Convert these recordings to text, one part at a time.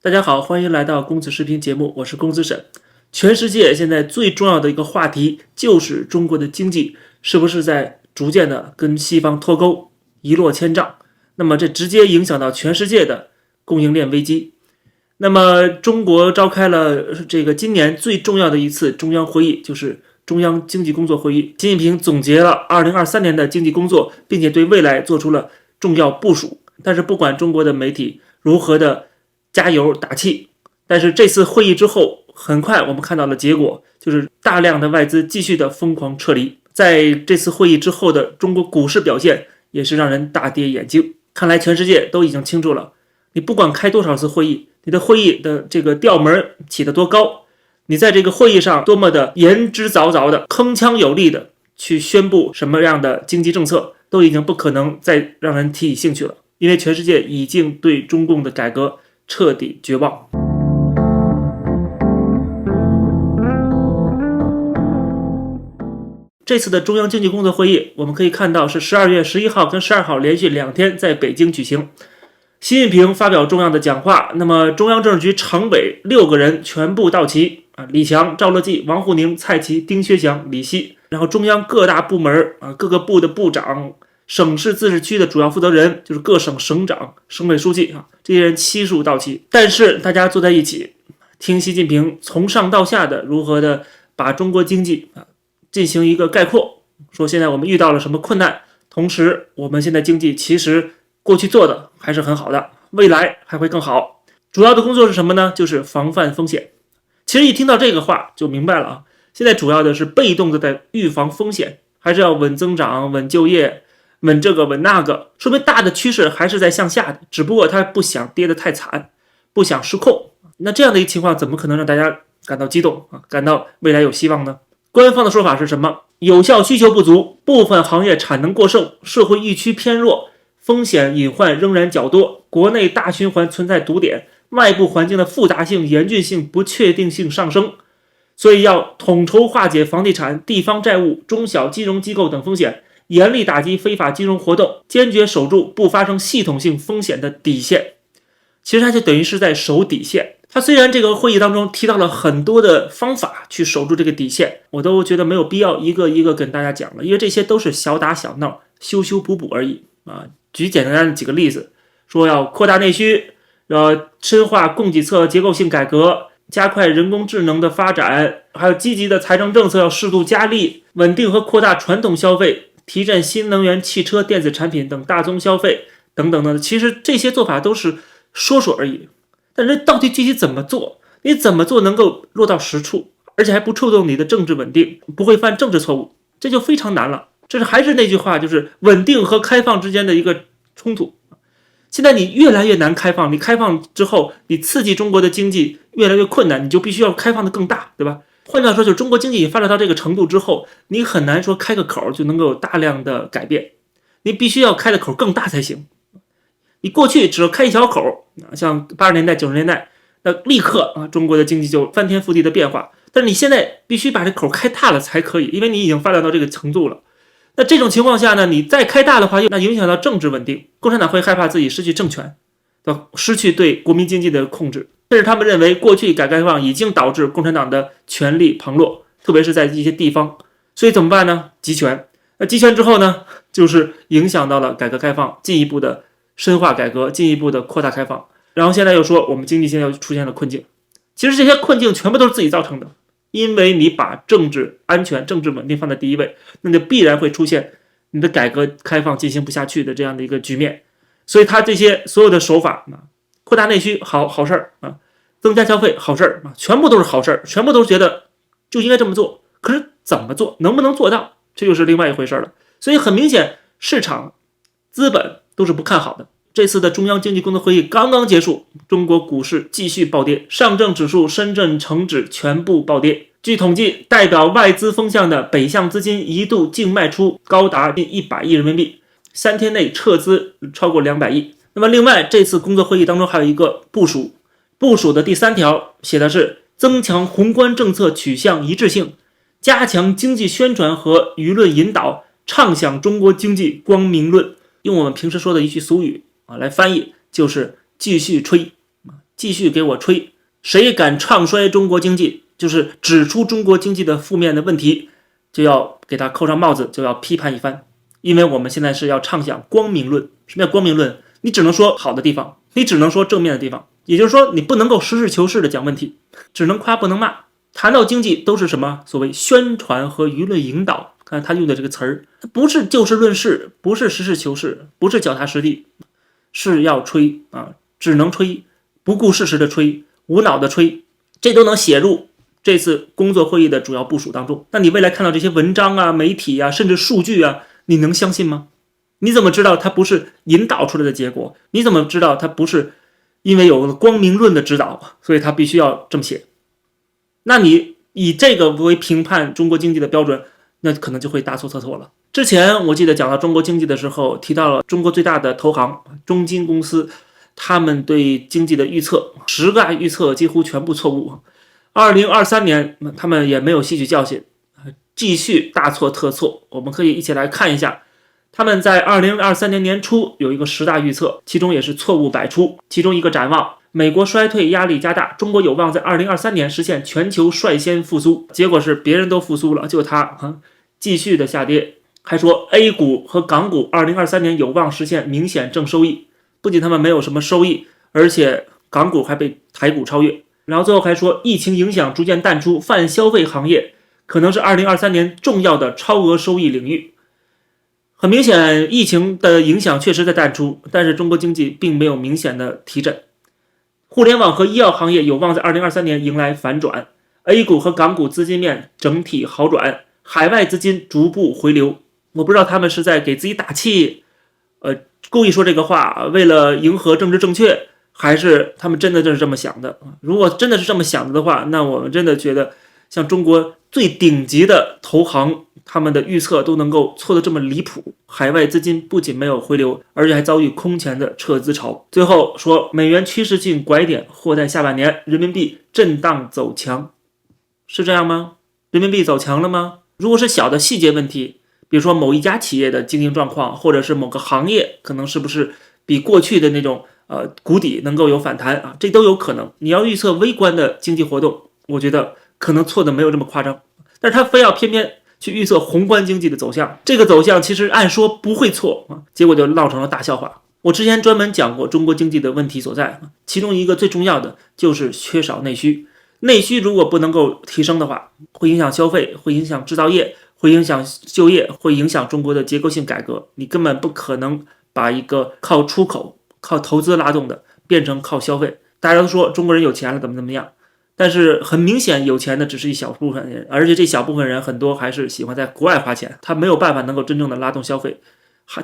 大家好，欢迎来到公子视频节目，我是公子沈。全世界现在最重要的一个话题就是中国的经济是不是在逐渐的跟西方脱钩，一落千丈。那么这直接影响到全世界的供应链危机。那么中国召开了这个今年最重要的一次中央会议，就是中央经济工作会议。习近平总结了2023年的经济工作，并且对未来做出了重要部署。但是不管中国的媒体如何的加油打气，但是这次会议之后，很快我们看到了结果，就是大量的外资继续的疯狂撤离。在这次会议之后的中国股市表现也是让人大跌眼镜。看来全世界都已经清楚了，你不管开多少次会议，你的会议的这个调门起得多高，你在这个会议上多么的言之凿凿的铿锵有力的去宣布什么样的经济政策，都已经不可能再让人提起兴趣了，因为全世界已经对中共的改革彻底绝望。这次的中央经济工作会议，我们可以看到是12月11号跟12号连续2天在北京举行。习近平发表重要的讲话，那么中央政治局常委6个人全部到齐李强、赵乐际、王沪宁、蔡奇、丁薛祥、李希，然后中央各大部门各个部的部长、省市自治区的主要负责人，就是各省省长、省委书记这些人悉数到齐。但是大家坐在一起，听习近平从上到下的如何的把中国经济进行一个概括，说现在我们遇到了什么困难，同时我们现在经济其实过去做的还是很好的，未来还会更好。主要的工作是什么呢？就是防范风险。其实一听到这个话就明白了现在主要的是被动的在预防风险，还是要稳增长、稳就业、稳这个稳那个，说明大的趋势还是在向下的，只不过他不想跌得太惨，不想失控。那这样的一个情况怎么可能让大家感到激动感到未来有希望呢？官方的说法是什么？有效需求不足，部分行业产能过剩，社会预期偏弱，风险隐患仍然较多，国内大循环存在堵点，外部环境的复杂性、严峻性、不确定性上升，所以要统筹化解房地产、地方债务、中小金融机构等风险，严厉打击非法金融活动，坚决守住不发生系统性风险的底线。其实它就等于是在守底线。他虽然这个会议当中提到了很多的方法去守住这个底线，我都觉得没有必要一个一个跟大家讲了，因为这些都是小打小闹、修修补补而已举简单的几个例子，说要扩大内需，要深化供给侧结构性改革，加快人工智能的发展，还有积极的财政政策要适度加力，稳定和扩大传统消费，提振新能源、汽车、电子产品等大宗消费等等的。其实这些做法都是说说而已，但是到底具体怎么做，你怎么做能够落到实处，而且还不触动你的政治稳定，不会犯政治错误，这就非常难了。这是还是那句话，就是稳定和开放之间的一个冲突。现在你越来越难开放，你开放之后，你刺激中国的经济越来越困难，你就必须要开放的更大，对吧？换句话说，就是中国经济发展到这个程度之后，你很难说开个口就能够有大量的改变，你必须要开的口更大才行。你过去只要开一小口，像80年代、90年代，那立刻中国的经济就翻天覆地的变化。但是你现在必须把这口开大了才可以，因为你已经发展到这个程度了。那这种情况下呢，你再开大的话，那影响到政治稳定，共产党会害怕自己失去政权，失去对国民经济的控制。甚至他们认为，过去改革开放已经导致共产党的权力旁落，特别是在一些地方。所以怎么办呢？集权。那集权之后呢，就是影响到了改革开放，进一步的深化改革，进一步的扩大开放。然后现在又说我们经济现在又出现了困境。其实这些困境全部都是自己造成的，因为你把政治安全、政治稳定放在第一位，那就必然会出现你的改革开放进行不下去的这样的一个局面。所以他这些所有的手法扩大内需好事儿增加消费好事儿全部都是好事儿，全部都是觉得就应该这么做。可是怎么做，能不能做到，这就是另外一回事了。所以很明显，市场、资本都是不看好的。这次的中央经济工作会议刚刚结束，中国股市继续暴跌，上证指数、深圳成指全部暴跌。据统计，代表外资风向的北向资金一度净卖出高达近100亿人民币，3天内撤资超过200亿。那么另外，这次工作会议当中还有一个部署的第3条写的是增强宏观政策取向一致性，加强经济宣传和舆论引导，畅想中国经济光明论。用我们平时说的一句俗语来翻译，就是继续吹，继续给我吹，谁敢唱衰中国经济，就是指出中国经济的负面的问题，就要给他扣上帽子，就要批判一番。因为我们现在是要畅想光明论。什么叫光明论？你只能说好的地方，你只能说正面的地方，也就是说你不能够实事求是的讲问题，只能夸不能骂。谈到经济都是什么所谓宣传和舆论引导，看他用的这个词儿，不是就事论事，不是实事求是，不是脚踏实地，是要吹啊，只能吹，不顾事实的吹，无脑的吹，这都能写入这次工作会议的主要部署当中。那你未来看到这些文章啊、媒体啊，甚至数据啊，你能相信吗？你怎么知道它不是引导出来的结果？你怎么知道它不是因为有光明论的指导，所以它必须要这么写？那你以这个为评判中国经济的标准，那可能就会大错特错了。之前我记得讲到中国经济的时候，提到了中国最大的投行中金公司，他们对经济的预测，10个预测几乎全部错误。2023年他们也没有吸取教训，继续大错特错。我们可以一起来看一下，他们在2023年年初有一个10大预测，其中也是错误百出。其中一个展望，美国衰退压力加大，中国有望在2023年实现全球率先复苏。结果是别人都复苏了，就他继续的下跌。还说 A 股和港股2023年有望实现明显正收益，不仅他们没有什么收益，而且港股还被台股超越。然后最后还说疫情影响逐渐淡出，泛消费行业可能是2023年重要的超额收益领域。很明显，疫情的影响确实在淡出，但是中国经济并没有明显的提振。互联网和医药行业有望在2023年迎来反转， A 股和港股资金面整体好转，海外资金逐步回流。我不知道他们是在给自己打气，故意说这个话，为了迎合政治正确，还是他们真的就是这么想的。如果真的是这么想的话，那我们真的觉得像中国最顶级的投行，他们的预测都能够错得这么离谱，海外资金不仅没有回流，而且还遭遇空前的撤资潮。最后说美元趋势性拐点或在下半年，人民币震荡走强，是这样吗？人民币走强了吗？如果是小的细节问题，比如说某一家企业的经营状况，或者是某个行业可能是不是比过去的那种谷底能够有反弹啊，这都有可能。你要预测微观的经济活动，我觉得可能错的没有这么夸张，但是他非要偏偏去预测宏观经济的走向，这个走向其实按说不会错啊，结果就闹成了大笑话。我之前专门讲过中国经济的问题所在，其中一个最重要的就是缺少内需。内需如果不能够提升的话，会影响消费，会影响制造业，会影响就业，会影响中国的结构性改革。你根本不可能把一个靠出口、靠投资拉动的变成靠消费。大家都说中国人有钱了怎么样，但是很明显有钱的只是一小部分人，而且这小部分人很多还是喜欢在国外花钱，他没有办法能够真正的拉动消费。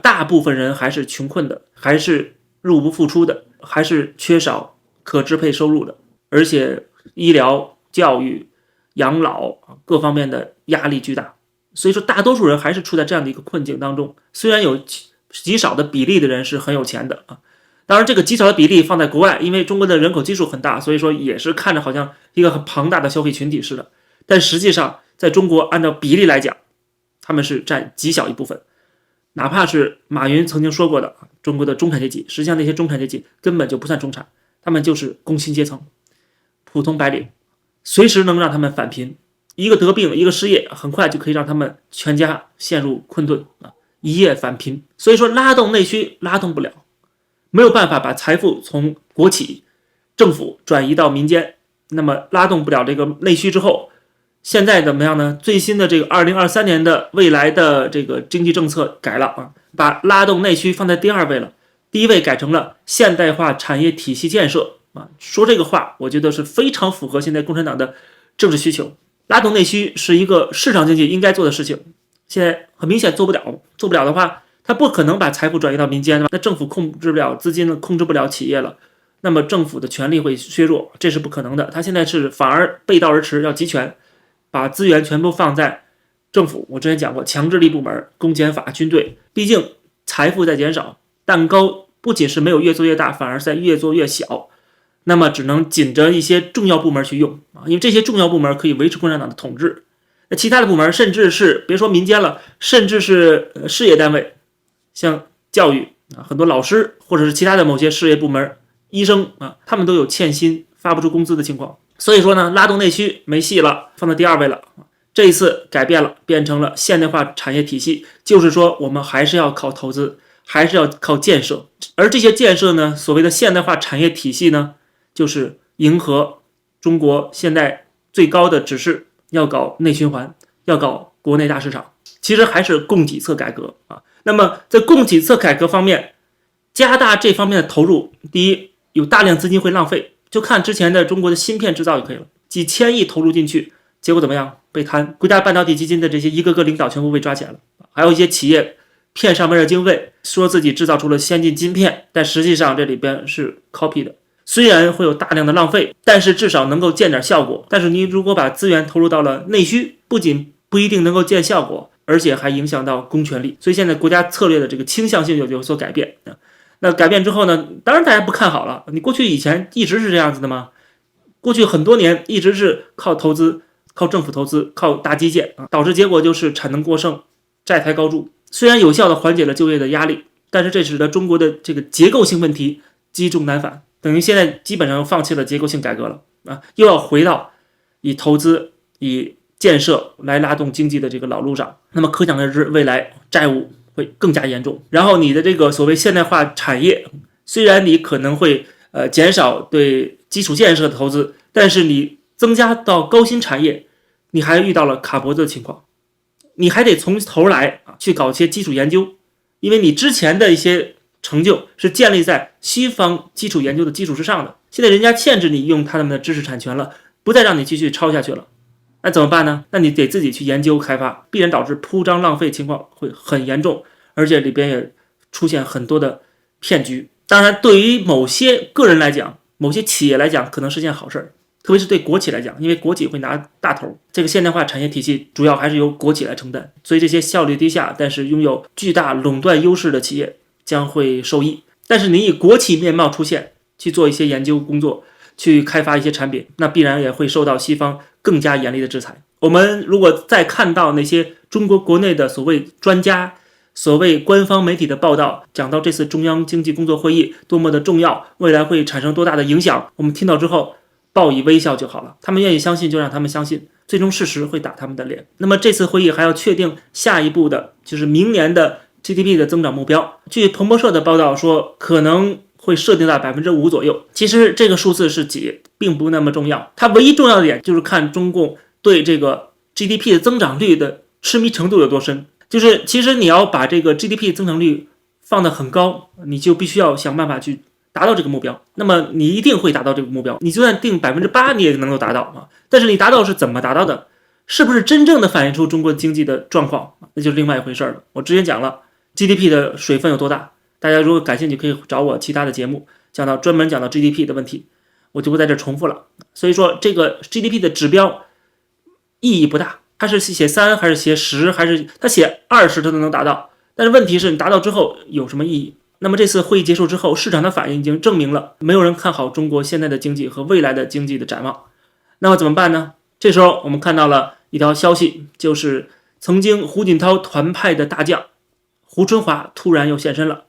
大部分人还是穷困的，还是入不敷出的，还是缺少可支配收入的，而且医疗、教育、养老各方面的压力巨大。所以说大多数人还是处在这样的一个困境当中，虽然有极少的比例的人是很有钱的啊，当然这个极少的比例放在国外，因为中国的人口基数很大，所以说也是看着好像一个很庞大的消费群体似的，但实际上在中国按照比例来讲，他们是占极小一部分。哪怕是马云曾经说过的中国的中产阶级，实际上那些中产阶级根本就不算中产，他们就是工薪阶层、普通白领，随时能让他们返贫。一个得病，一个失业，很快就可以让他们全家陷入困顿啊，一夜返贫。所以说拉动内需拉动不了，没有办法把财富从国企、政府转移到民间，那么拉动不了这个内需之后，现在怎么样呢？最新的这个2023年的未来的这个经济政策改了啊，把拉动内需放在第2位了，第1位改成了现代化产业体系建设啊。说这个话，我觉得是非常符合现在共产党的政治需求。拉动内需是一个市场经济应该做的事情，现在很明显做不了。做不了的话，他不可能把财富转移到民间，那政府控制不了资金了，控制不了企业了，那么政府的权力会削弱，这是不可能的。他现在是反而背道而驰，要集权，把资源全部放在政府。我之前讲过，强制力部门、公检法、军队，毕竟财富在减少，蛋糕不仅是没有越做越大，反而在越做越小。那么只能紧着一些重要部门去用啊，因为这些重要部门可以维持共产党的统治。那其他的部门，甚至是别说民间了，甚至是事业单位，像教育啊，很多老师或者是其他的某些事业部门医生啊，他们都有欠薪发不出工资的情况。所以说呢，拉动内需没戏了，放到第二位了。这一次改变了，变成了现代化产业体系，就是说我们还是要靠投资，还是要靠建设。而这些建设呢，所谓的现代化产业体系呢，就是迎合中国现在最高的指示，要搞内循环，要搞国内大市场，其实还是供给侧改革啊。那么在供给侧改革方面，加大这方面的投入，第一，有大量资金会浪费，就看之前的中国的芯片制造就可以了，几千亿投入进去，结果怎么样？被贪。国家半导体基金的这些一个个领导全部被抓起来了，还有一些企业骗上门的经费，说自己制造出了先进晶片，但实际上这里边是 copy 的。虽然会有大量的浪费，但是至少能够见点效果。但是你如果把资源投入到了内需，不仅不一定能够见效果，而且还影响到公权力。所以现在国家策略的这个倾向性有所改变。那改变之后呢，当然大家不看好了。你过去以前一直是这样子的吗？过去很多年一直是靠投资，靠政府投资，靠大基建啊，导致结果就是产能过剩，债台高筑。虽然有效的缓解了就业的压力，但是这使得中国的这个结构性问题积重难返，等于现在基本上放弃了结构性改革了啊，又要回到以投资、以建设来拉动经济的这个老路上。那么可想而知，未来债务会更加严重。然后你的这个所谓现代化产业，虽然你可能会减少对基础建设的投资，但是你增加到高新产业，你还遇到了卡脖子的情况，你还得从头来去搞一些基础研究，因为你之前的一些成就是建立在西方基础研究的基础之上的，现在人家限制你用他们的知识产权了，不再让你继续抄下去了，那怎么办呢？那你得自己去研究开发，必然导致铺张浪费情况会很严重，而且里边也出现很多的骗局。当然对于某些个人来讲，某些企业来讲可能是件好事，特别是对国企来讲，因为国企会拿大头，这个现代化产业体系主要还是由国企来承担，所以这些效率低下但是拥有巨大垄断优势的企业将会受益。但是你以国企面貌出现，去做一些研究工作，去开发一些产品，那必然也会受到西方更加严厉的制裁。我们如果再看到那些中国国内的所谓专家、所谓官方媒体的报道，讲到这次中央经济工作会议多么的重要，未来会产生多大的影响，我们听到之后报以微笑就好了。他们愿意相信就让他们相信，最终事实会打他们的脸。那么这次会议还要确定下一步的，就是明年的 GDP 的增长目标。据彭博社的报道说，可能会设定在 5% 左右。其实这个数字是几并不那么重要，它唯一重要的点就是看中共对这个 GDP 的增长率的痴迷程度有多深。就是其实你要把这个 GDP 增长率放得很高，你就必须要想办法去达到这个目标。那么你一定会达到这个目标，你就算定 8% 你也能够达到啊。但是你达到是怎么达到的？是不是真正的反映出中国经济的状况？那就是另外一回事了。我之前讲了 GDP 的水分有多大，大家如果感兴趣可以找我其他的节目专门讲到 GDP 的问题，我就不在这重复了。所以说这个 GDP 的指标意义不大，它是写3还是写10还是它写20它都能达到，但是问题是你达到之后有什么意义？那么这次会议结束之后，市场的反应已经证明了没有人看好中国现在的经济和未来的经济的展望。那么怎么办呢？这时候我们看到了一条消息，就是曾经胡锦涛团派的大将胡春华突然又现身了。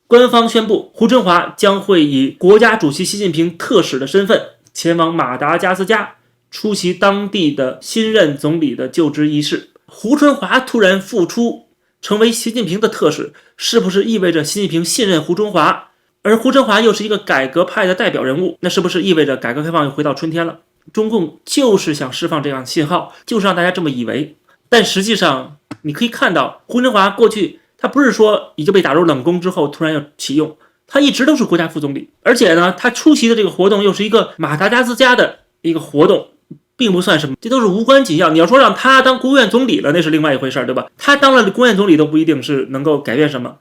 官方宣布，胡春华将会以国家主席习近平特使的身份前往马达加斯加出席当地的新任总理的就职仪式。胡春华突然复出成为习近平的特使，是不是意味着习近平信任胡春华？而胡春华又是一个改革派的代表人物，那是不是意味着改革开放又回到春天了？中共就是想释放这样的信号，就是让大家这么以为。但实际上你可以看到，胡春华过去他不是说已经被打入冷宫之后突然要启用，他一直都是国家副总理，而且呢他出席的这个活动又是一个马达加斯加的一个活动，并不算什么，这都是无关紧要。你要说让他当国务院总理了，那是另外一回事，对吧？他当了国务院总理都不一定是能够改变什么。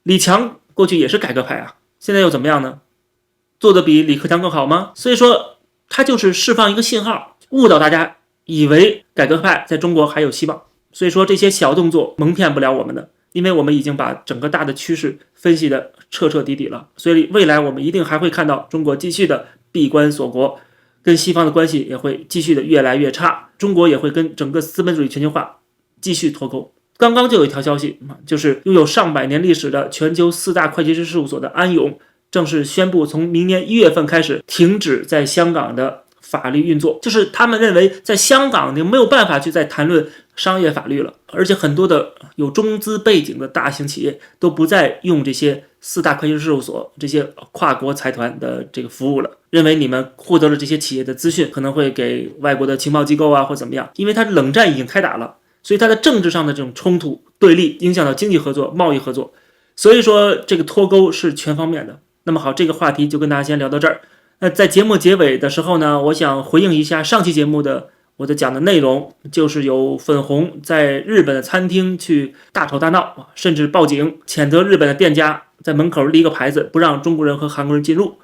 李强过去也是改革派啊，现在又怎么样呢？做的比李克强更好吗？所以说他就是释放一个信号，误导大家以为改革派在中国还有希望。所以说这些小动作蒙骗不了我们的，因为我们已经把整个大的趋势分析的彻彻底底了。所以未来我们一定还会看到中国继续的闭关锁国，跟西方的关系也会继续的越来越差，中国也会跟整个资本主义全球化继续脱钩。刚刚就有一条消息，就是拥有上百年历史的全球4大会计师事务所的安永正式宣布从明年1月份开始停止在香港的法律运作，就是他们认为在香港你没有办法去再谈论商业法律了，而且很多的有中资背景的大型企业都不再用这些4大会计师事务所这些跨国财团的这个服务了，认为你们获得了这些企业的资讯可能会给外国的情报机构啊或怎么样，因为它冷战已经开打了，所以它的政治上的这种冲突对立影响到经济合作、贸易合作，所以说这个脱钩是全方面的。那么好，这个话题就跟大家先聊到这儿。那在节目结尾的时候呢，我想回应一下上期节目的我讲的内容，就是有粉红在日本的餐厅去大吵大闹，甚至报警谴责日本的店家在门口立个牌子不让中国人和韩国人进入。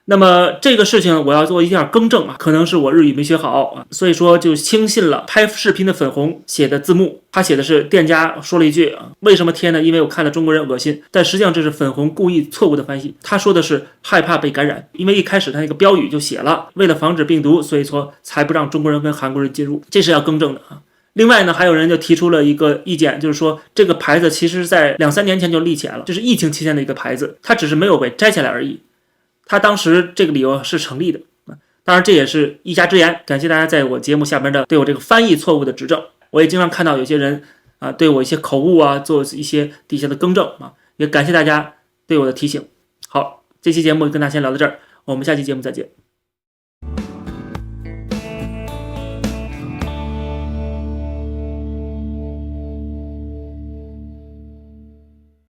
那么这个事情我要做一点更正啊，可能是我日语没学好啊，所以说就轻信了拍视频的粉红写的字幕，他写的是店家说了一句为什么贴呢？因为我看了中国人恶心，但实际上这是粉红故意错误的翻译，他说的是害怕被感染，因为一开始他那个标语就写了为了防止病毒，所以说才不让中国人跟韩国人进入，这是要更正的啊。另外呢，还有人就提出了一个意见，就是说这个牌子其实在2-3年前就立起来了，这是疫情期间的一个牌子，它只是没有被摘下来而已。他当时这个理由是成立的，当然这也是一家之言，感谢大家在我节目下边的对我这个翻译错误的指正。我也经常看到有些人对我一些口误做一些底下的更正也感谢大家对我的提醒。好，这期节目跟大家先聊到这儿，我们下期节目再见。